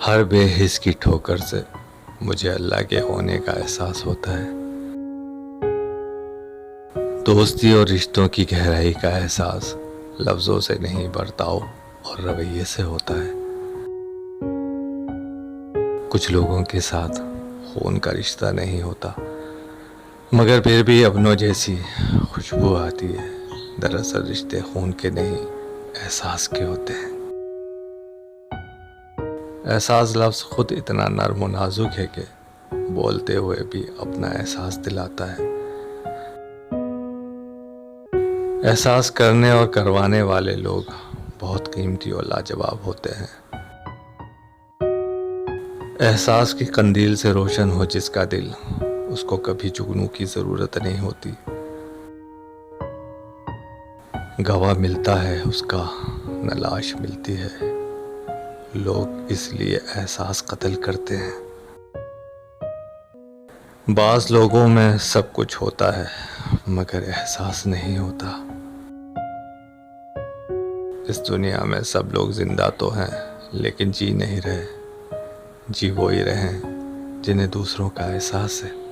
हर बेहिस की ठोकर से मुझे अल्लाह के होने का एहसास होता है। दोस्ती और रिश्तों की गहराई का एहसास लफ्ज़ों से नहीं, बर्ताव और रवैये से होता है। कुछ लोगों के साथ खून का रिश्ता नहीं होता, मगर फिर भी अपनों जैसी खुशबू आती है। दरअसल रिश्ते खून के नहीं, एहसास के होते हैं। एहसास लफ्ज़ खुद इतना नर्म और नाजुक है कि बोलते हुए भी अपना एहसास दिलाता है। एहसास करने और करवाने वाले लोग बहुत कीमती और लाजवाब होते हैं। एहसास की कंदील से रोशन हो जिसका दिल, उसको कभी जुगनू की ज़रूरत नहीं होती। गवाह मिलता है उसका, न लाश मिलती है। लोग इसलिए एहसास कत्ल करते हैं। बाज़ लोगों में सब कुछ होता है, मगर एहसास नहीं होता। इस दुनिया में सब लोग जिंदा तो हैं, लेकिन जी नहीं रहे। जी वो ही रहे जिन्हें दूसरों का एहसास है।